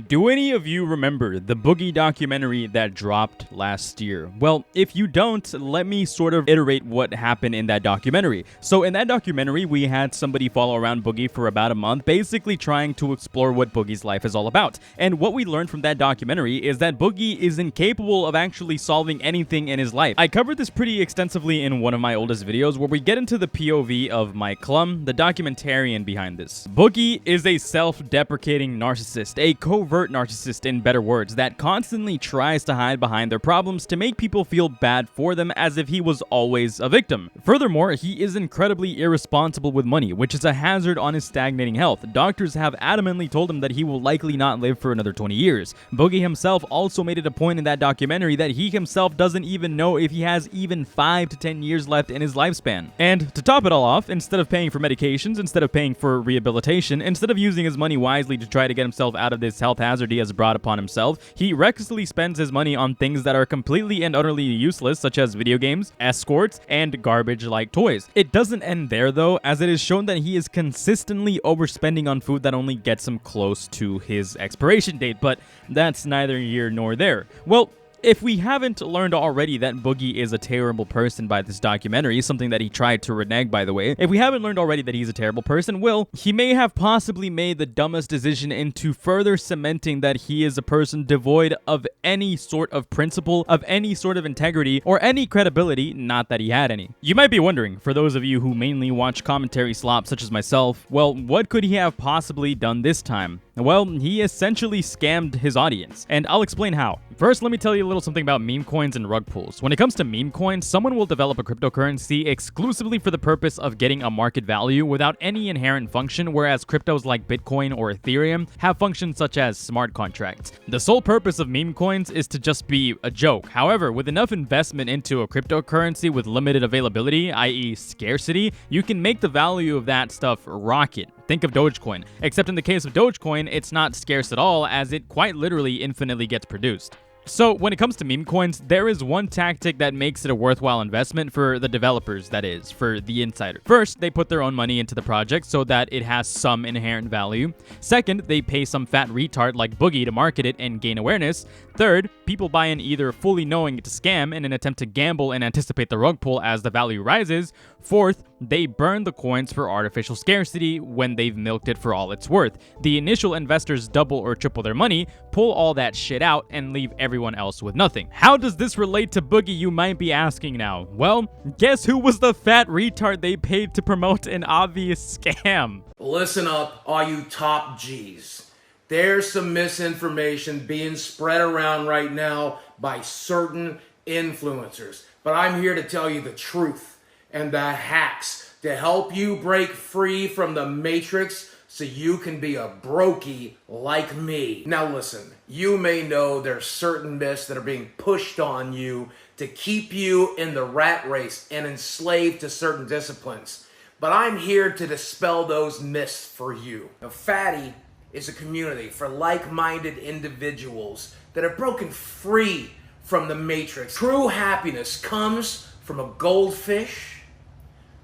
Do any of you remember the Boogie documentary that dropped last year? Well, if you don't, let me sort of iterate what happened in that documentary. So in that documentary, we had somebody follow around Boogie for about a month, basically trying to explore what Boogie's life is all about. And what we learned from that documentary is that Boogie is incapable of actually solving anything in his life. I covered this pretty extensively in one of my oldest videos where we get into the POV of Mike Klum, the documentarian behind this. Boogie is a self-deprecating narcissist, a covert narcissist in better words, that constantly tries to hide behind their problems to make people feel bad for them as if he was always a victim. Furthermore, he is incredibly irresponsible with money, which is a hazard on his stagnating health. Doctors have adamantly told him that he will likely not live for another 20 years. Boogie himself also made it a point in that documentary that he himself doesn't even know if he has even 5 to 10 years left in his lifespan. And to top it all off, instead of paying for medications, instead of paying for rehabilitation, instead of using his money wisely to try to get himself out of this health hazard he has brought upon himself, he recklessly spends his money on things that are completely and utterly useless, such as video games, escorts, and garbage like toys. It doesn't end there though, as it is shown that he is consistently overspending on food that only gets him close to his expiration date, but that's neither here nor there. Well, if we haven't learned already that Boogie is a terrible person by this documentary, something that he tried to renege, by the way, if we haven't learned already that he's a terrible person, well, he may have possibly made the dumbest decision into further cementing that he is a person devoid of any sort of principle, of any sort of integrity, or any credibility, not that he had any. You might be wondering, for those of you who mainly watch commentary slops such as myself, well, what could he have possibly done this time? Well, he essentially scammed his audience, and I'll explain how. First, let me tell you a little something about meme coins and rug pulls. When it comes to meme coins, someone will develop a cryptocurrency exclusively for the purpose of getting a market value without any inherent function, whereas cryptos like Bitcoin or Ethereum have functions such as smart contracts. The sole purpose of meme coins is to just be a joke. However, with enough investment into a cryptocurrency with limited availability, i.e. scarcity, you can make the value of that stuff rocket. Think of Dogecoin. Except in the case of Dogecoin, it's not scarce at all, as it quite literally infinitely gets produced. So when it comes to meme coins, there is one tactic that makes it a worthwhile investment for the developers, that is, for the insider. First, they put their own money into the project so that it has some inherent value. Second, they pay some fat retard like Boogie to market it and gain awareness. Third, people buy in either fully knowing it's a scam in an attempt to gamble and anticipate the rug pull as the value rises. Fourth, they burn the coins for artificial scarcity when they've milked it for all it's worth. The initial investors double or triple their money, pull all that shit out, and leave everyone else with nothing. How does this relate to Boogie, you might be asking now? Well, guess who was the fat retard they paid to promote an obvious scam? Listen up, all you top G's. There's some misinformation being spread around right now by certain influencers. But I'm here to tell you the truth and the hacks to help you break free from the matrix so you can be a brokey like me. Now listen, you may know there's certain myths that are being pushed on you to keep you in the rat race and enslaved to certain disciplines. But I'm here to dispel those myths for you. Now, Fatty is a community for like-minded individuals that have broken free from the matrix. True happiness comes from a goldfish,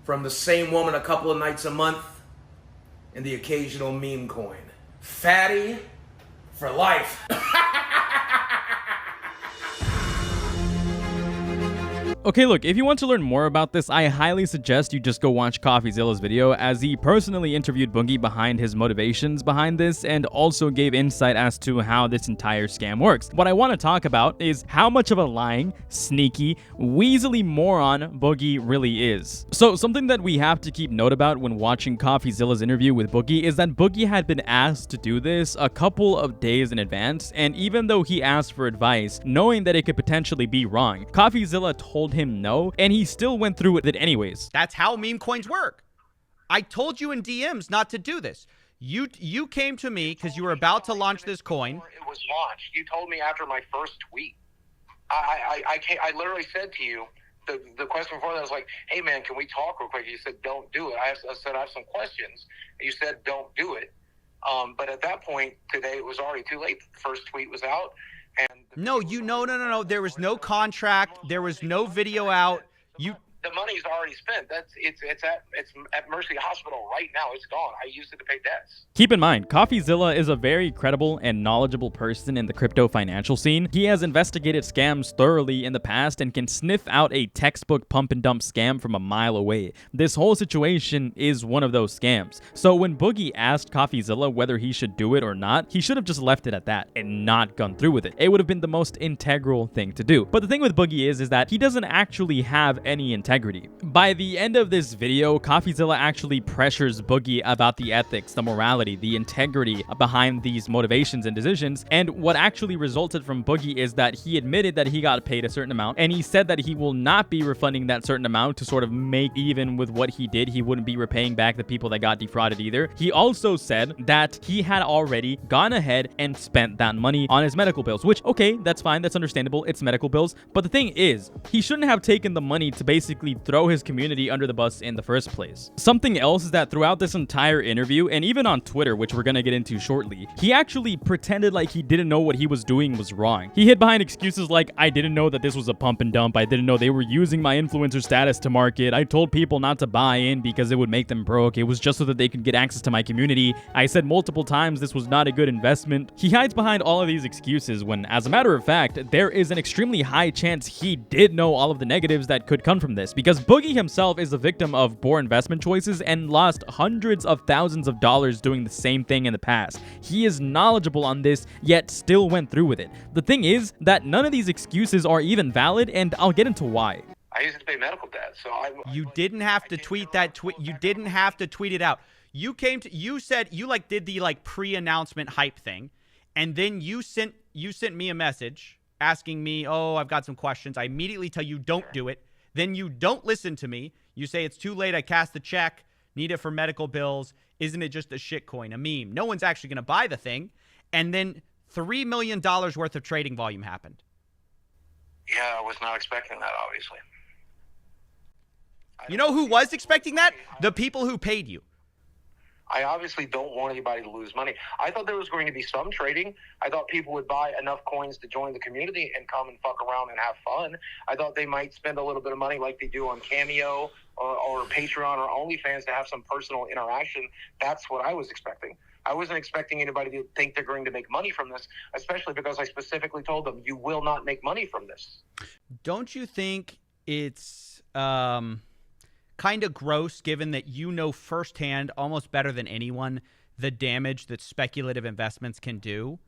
from the same woman a couple of nights a month, and the occasional meme coin. Fatty for life. Okay, look, if you want to learn more about this, I highly suggest you just go watch Coffeezilla's video, as he personally interviewed Boogie behind his motivations behind this and also gave insight as to how this entire scam works. What I want to talk about is how much of a lying, sneaky, weaselly moron Boogie really is. So something that we have to keep note about when watching Coffeezilla's interview with Boogie is that Boogie had been asked to do this a couple of days in advance, and even though he asked for advice, knowing that it could potentially be wrong, Coffeezilla told him no, and he still went through with it anyways. That's how meme coins work. I told you in DMs not to do this. You came to me because you were about to launch this coin. It was launched. You told me after my first tweet. I literally said to you, the question before that was like, hey man, can we talk real quick? You said, don't do it. I said, I have some questions. You said, don't do it. But at that point today, it was already too late. The first tweet was out. And no. There was no contract. There was no video out. the money's already spent. It's at Mercy Hospital right now. It's gone. I used it to pay debts. Keep in mind, Coffeezilla is a very credible and knowledgeable person in the crypto financial scene. He has investigated scams thoroughly in the past and can sniff out a textbook pump and dump scam from a mile away. This whole situation is one of those scams. So when Boogie asked Coffeezilla whether he should do it or not, he should have just left it at that and not gone through with it. It would have been the most integral thing to do. But the thing with Boogie is that he doesn't actually have any integrity. By the end of this video, Coffeezilla actually pressures Boogie about the ethics, the morality, the integrity behind these motivations and decisions, and what actually resulted from Boogie is that he admitted that he got paid a certain amount, and he said that he will not be refunding that certain amount to sort of make even with what he did. He wouldn't be repaying back the people that got defrauded either. He also said that he had already gone ahead and spent that money on his medical bills, which, okay, that's fine, that's understandable, it's medical bills, but the thing is, he shouldn't have taken the money to basically throw his community under the bus in the first place. Something else is that throughout this entire interview, and even on Twitter, which we're gonna get into shortly, he actually pretended like he didn't know what he was doing was wrong. He hid behind excuses like, I didn't know that this was a pump and dump, I didn't know they were using my influencer status to market, I told people not to buy in because it would make them broke, it was just so that they could get access to my community, I said multiple times this was not a good investment. He hides behind all of these excuses when, as a matter of fact, there is an extremely high chance he did know all of the negatives that could come from this, because Boogie himself is a victim of poor investment choices and lost hundreds of thousands of dollars doing the same thing in the past. He is knowledgeable on this, yet still went through with it. The thing is that none of these excuses are even valid, and I'll get into why. I used it to pay medical debt, so You didn't have to tweet that tweet. You didn't have to tweet it out. You said you did the pre-announcement hype thing, and then you sent me a message asking me, oh, I've got some questions. I immediately tell you don't do it. Then you don't listen to me. You say it's too late. I cast the check. Need it for medical bills. Isn't it just a shitcoin, a meme? No one's actually going to buy the thing. And then $3 million worth of trading volume happened. Yeah, I was not expecting that, obviously. You know who was expecting that? The people who paid you. I obviously don't want anybody to lose money. I thought there was going to be some trading. I thought people would buy enough coins to join the community and come and fuck around and have fun. I thought they might spend a little bit of money like they do on Cameo or Patreon or OnlyFans to have some personal interaction. That's what I was expecting. I wasn't expecting anybody to think they're going to make money from this, especially because I specifically told them, you will not make money from this. Don't you think it's kind of gross, given that you know firsthand, almost better than anyone, the damage that speculative investments can do,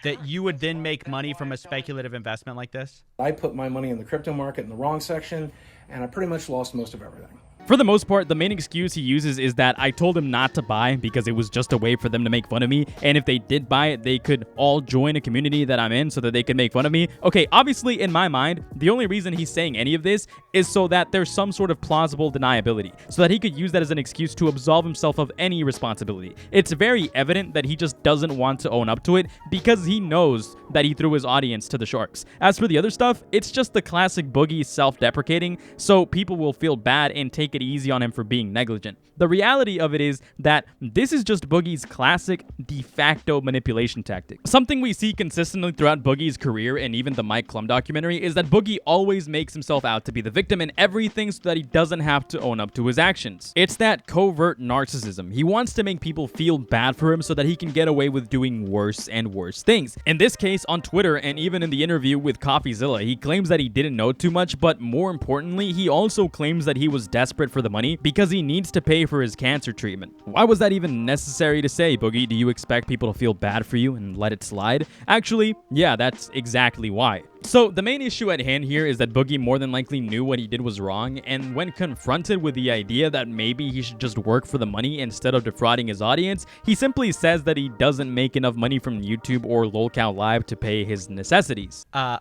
that you would then make money from a speculative investment like this? I put my money in the crypto market in the wrong section, and I pretty much lost most of everything. For the most part, the main excuse he uses is that I told him not to buy because it was just a way for them to make fun of me, and if they did buy it, they could all join a community that I'm in so that they could make fun of me. Okay, obviously, in my mind, the only reason he's saying any of this is so that there's some sort of plausible deniability, so that he could use that as an excuse to absolve himself of any responsibility. It's very evident that he just doesn't want to own up to it because he knows that he threw his audience to the sharks. As for the other stuff, it's just the classic Boogie self-deprecating, so people will feel bad and take it easy on him for being negligent. The reality of it is that this is just Boogie's classic de facto manipulation tactic. Something we see consistently throughout Boogie's career and even the Mike Klum documentary is that Boogie always makes himself out to be the victim in everything so that he doesn't have to own up to his actions. It's that covert narcissism. He wants to make people feel bad for him so that he can get away with doing worse and worse things. In this case, on Twitter and even in the interview with Coffeezilla, he claims that he didn't know too much, but more importantly, he also claims that he was desperate for the money because he needs to pay for his cancer treatment. Why was that even necessary to say, Boogie? Do you expect people to feel bad for you and let it slide? Actually, yeah, that's exactly why. So the main issue at hand here is that Boogie more than likely knew what he did was wrong, and when confronted with the idea that maybe he should just work for the money instead of defrauding his audience, he simply says that he doesn't make enough money from YouTube or LolCow Live to pay his necessities. I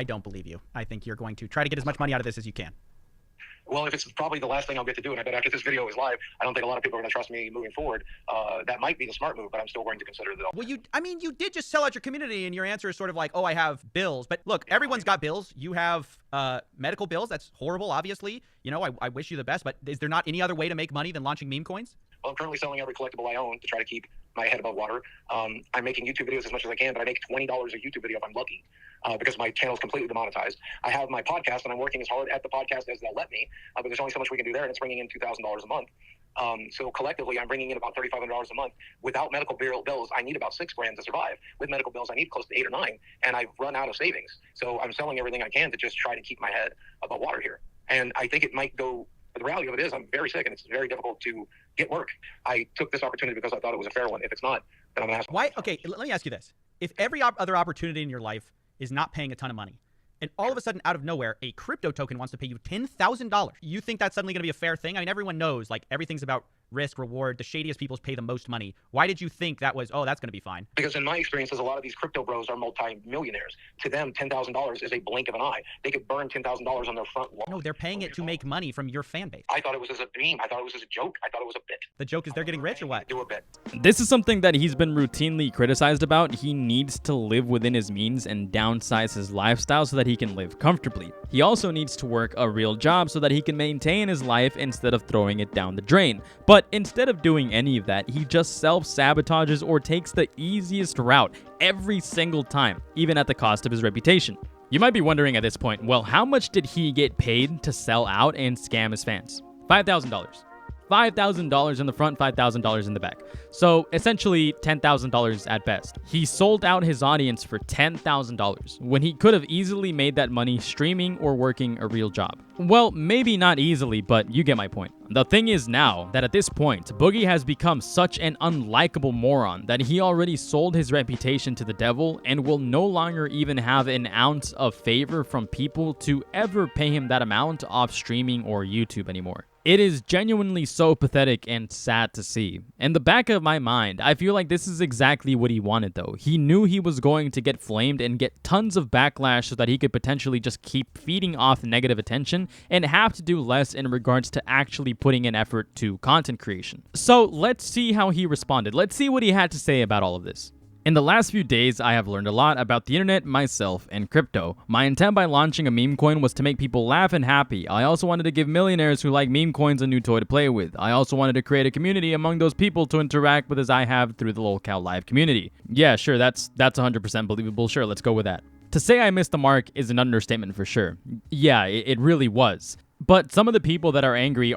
don't believe you. I think you're going to try to get as much money out of this as you can. Well, if it's probably the last thing I'll get to do, and I bet after this video is live, I don't think a lot of people are going to trust me moving forward. That might be the smart move, but I'm still going to consider it. Well, you did just sell out your community, and your answer is sort of like, oh, I have bills. But look, everyone's got bills. You have medical bills. That's horrible, obviously. You know, I wish you the best, but is there not any other way to make money than launching meme coins? Well, I'm currently selling every collectible I own to try to keep my head above water. I'm making YouTube videos as much as I can, but I make $20 a YouTube video if I'm lucky, because my channel is completely demonetized. I have my podcast, and I'm working as hard at the podcast as they'll let me, but there's only so much we can do there, and it's bringing in $2,000 a month. So collectively, I'm bringing in about $3,500 a month. Without medical bills, I need about $6,000 to survive. With medical bills, I need close to 8 or 9, and I've run out of savings. So I'm selling everything I can to just try to keep my head above water here. And I think it might go. But the reality of it is, I'm very sick, and it's very difficult to get work. I took this opportunity because I thought it was a fair one. If it's not, then I'm gonna ask. Why? Okay, let me ask you this: if every other opportunity in your life is not paying a ton of money, and all of a sudden, out of nowhere, a crypto token wants to pay you $10,000, you think that's suddenly going to be a fair thing? I mean, everyone knows, like, everything's about risk, reward. The shadiest people pay the most money. Why did you think that was, oh, that's going to be fine? Because in my experiences, a lot of these crypto bros are multi-millionaires. To them, $10,000 is a blink of an eye. They could burn $10,000 on their front lawn. No, they're paying it to make money from your fan base. I thought it was as a beam. I thought it was as a joke. I thought it was a bit. The joke is they're getting rich or what? Do a bit. This is something that he's been routinely criticized about. He needs to live within his means and downsize his lifestyle so that he can live comfortably. He also needs to work a real job so that he can maintain his life instead of throwing it down the drain. But instead of doing any of that, he just self-sabotages or takes the easiest route every single time, even at the cost of his reputation. You might be wondering at this point, well, how much did he get paid to sell out and scam his fans? $5,000. $5,000 in the front, $5,000 in the back. So essentially $10,000 at best. He sold out his audience for $10,000 when he could have easily made that money streaming or working a real job. Well, maybe not easily, but you get my point. The thing is now that at this point, Boogie has become such an unlikable moron that he already sold his reputation to the devil and will no longer even have an ounce of favor from people to ever pay him that amount off streaming or YouTube anymore. It is genuinely so pathetic and sad to see. In the back of my mind, I feel like this is exactly what he wanted though. He knew he was going to get flamed and get tons of backlash so that he could potentially just keep feeding off negative attention and have to do less in regards to actually putting in effort to content creation. So let's see how he responded. Let's see what he had to say about all of this. In the last few days, I have learned a lot about the internet, myself, and crypto. My intent by launching a meme coin was to make people laugh and happy. I also wanted to give millionaires who like meme coins a new toy to play with. I also wanted to create a community among those people to interact with as I have through the locale live community. Yeah, sure, that's 100% believable. Sure, let's go with that. To say I missed the mark is an understatement for sure. Yeah, it really was. But some of the people that are angry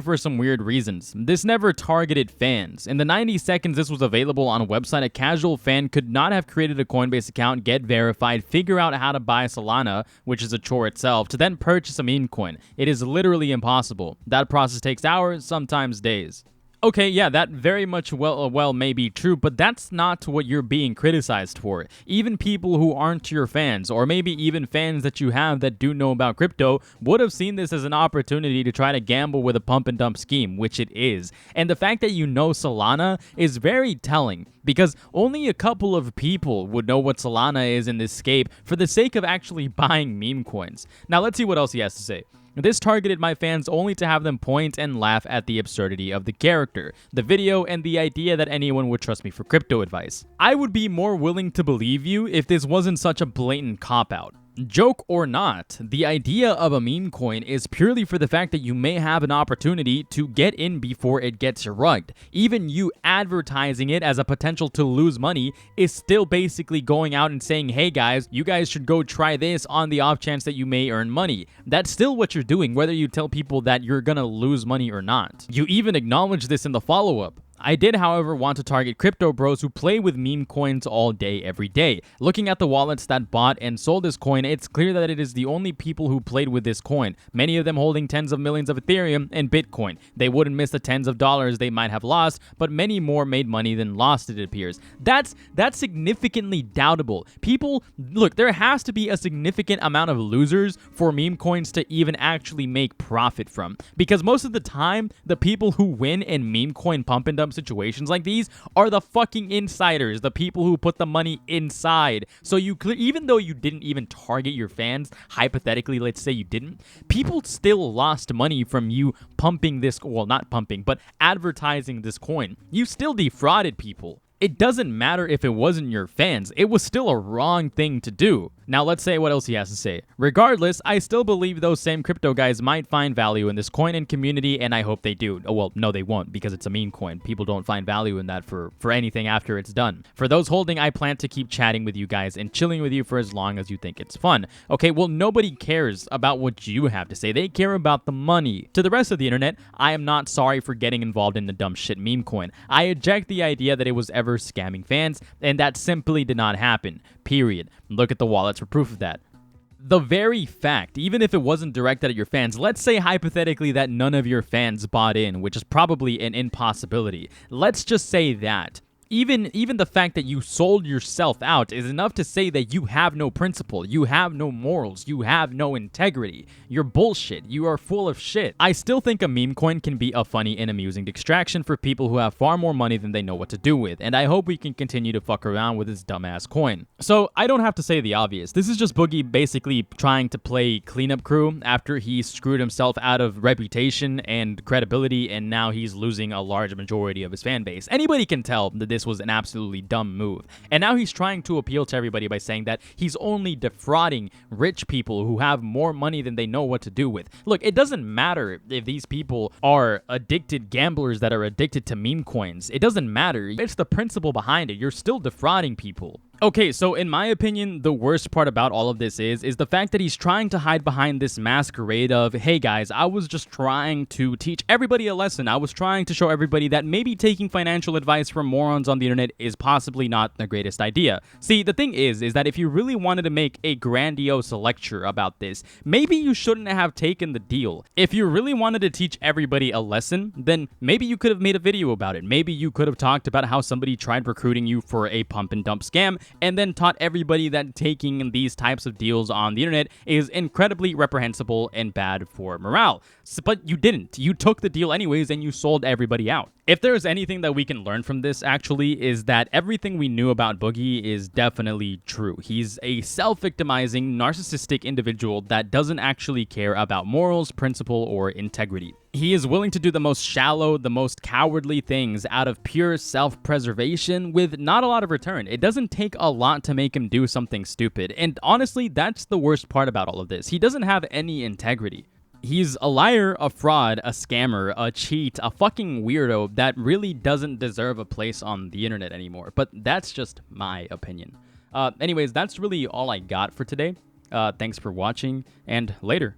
for some weird reasons. This never targeted fans. In the 90 seconds this was available on a website, a casual fan could not have created a Coinbase account, get verified, figure out how to buy Solana, which is a chore itself, to then purchase a meme coin. It is literally impossible. That process takes hours, sometimes days. Okay, yeah, that very much well may be true, but that's not what you're being criticized for. Even people who aren't your fans, or maybe even fans that you have that do know about crypto, would have seen this as an opportunity to try to gamble with a pump and dump scheme, which it is. And the fact that you know Solana is very telling, because only a couple of people would know what Solana is in this scape for the sake of actually buying meme coins. Now let's see what else he has to say. This targeted my fans only to have them point and laugh at the absurdity of the character, the video, and the idea that anyone would trust me for crypto advice. I would be more willing to believe you if this wasn't such a blatant cop-out. Joke or not, the idea of a meme coin is purely for the fact that you may have an opportunity to get in before it gets rugged. Even you advertising it as a potential to lose money is still basically going out and saying, hey guys, you guys should go try this on the off chance that you may earn money. That's still what you're doing, whether you tell people that you're gonna lose money or not. You even acknowledge this in the follow-up. I did, however, want to target crypto bros who play with meme coins all day, every day. Looking at the wallets that bought and sold this coin, it's clear that it is the only people who played with this coin, many of them holding tens of millions of Ethereum and Bitcoin. They wouldn't miss the tens of dollars they might have lost, but many more made money than lost, it appears. That's significantly doubtable. People, look, there has to be a significant amount of losers for meme coins to even actually make profit from. Because most of the time, the people who win in meme coin pump and dump situations like these are the fucking insiders, the people who put the money inside. So even though you didn't even target your fans, hypothetically, let's say you didn't, people still lost money from you pumping this, well, not pumping, but advertising this coin. You still defrauded people. It doesn't matter if it wasn't your fans. It was still a wrong thing to do. Now let's say what else he has to say. Regardless, I still believe those same crypto guys might find value in this coin and community, and I hope they do. Oh, well, no, they won't, because it's a meme coin. People don't find value in that for anything after it's done. For those holding, I plan to keep chatting with you guys and chilling with you for as long as you think it's fun. Okay, well, nobody cares about what you have to say. They care about the money. To the rest of the internet, I am not sorry for getting involved in the dumb shit meme coin. I eject the idea that it was ever scamming fans, and that simply did not happen. Period. Look at the wallets for proof of that. The very fact, even if it wasn't directed at your fans, let's say hypothetically that none of your fans bought in, which is probably an impossibility. Let's just say that. Even the fact that you sold yourself out is enough to say that you have no principle, you have no morals, you have no integrity. You're bullshit. You are full of shit. I still think a meme coin can be a funny and amusing distraction for people who have far more money than they know what to do with, and I hope we can continue to fuck around with this dumbass coin. So I don't have to say the obvious. This is just Boogie basically trying to play cleanup crew after he screwed himself out of reputation and credibility, and now he's losing a large majority of his fan base. Anybody can tell that this was an absolutely dumb move. And now he's trying to appeal to everybody by saying that he's only defrauding rich people who have more money than they know what to do with. Look, it doesn't matter if these people are addicted gamblers that are addicted to meme coins. It doesn't matter. It's the principle behind it. You're still defrauding people. Okay, so in my opinion, the worst part about all of this is the fact that he's trying to hide behind this masquerade of, hey guys, I was just trying to teach everybody a lesson. I was trying to show everybody that maybe taking financial advice from morons on the internet is possibly not the greatest idea. See, the thing is that if you really wanted to make a grandiose lecture about this, maybe you shouldn't have taken the deal. If you really wanted to teach everybody a lesson, then maybe you could have made a video about it. Maybe you could have talked about how somebody tried recruiting you for a pump and dump scam, and then taught everybody that taking these types of deals on the internet is incredibly reprehensible and bad for morale. But you didn't. You took the deal anyways, and you sold everybody out. If there's anything that we can learn from this, actually, is that everything we knew about Boogie is definitely true. He's a self-victimizing, narcissistic individual that doesn't actually care about morals, principle, or integrity. He is willing to do the most shallow, the most cowardly things out of pure self-preservation with not a lot of return. It doesn't take a lot to make him do something stupid. And honestly, that's the worst part about all of this. He doesn't have any integrity. He's a liar, a fraud, a scammer, a cheat, a fucking weirdo that really doesn't deserve a place on the internet anymore. But that's just my opinion. Anyways, that's really all I got for today. Thanks for watching, and later.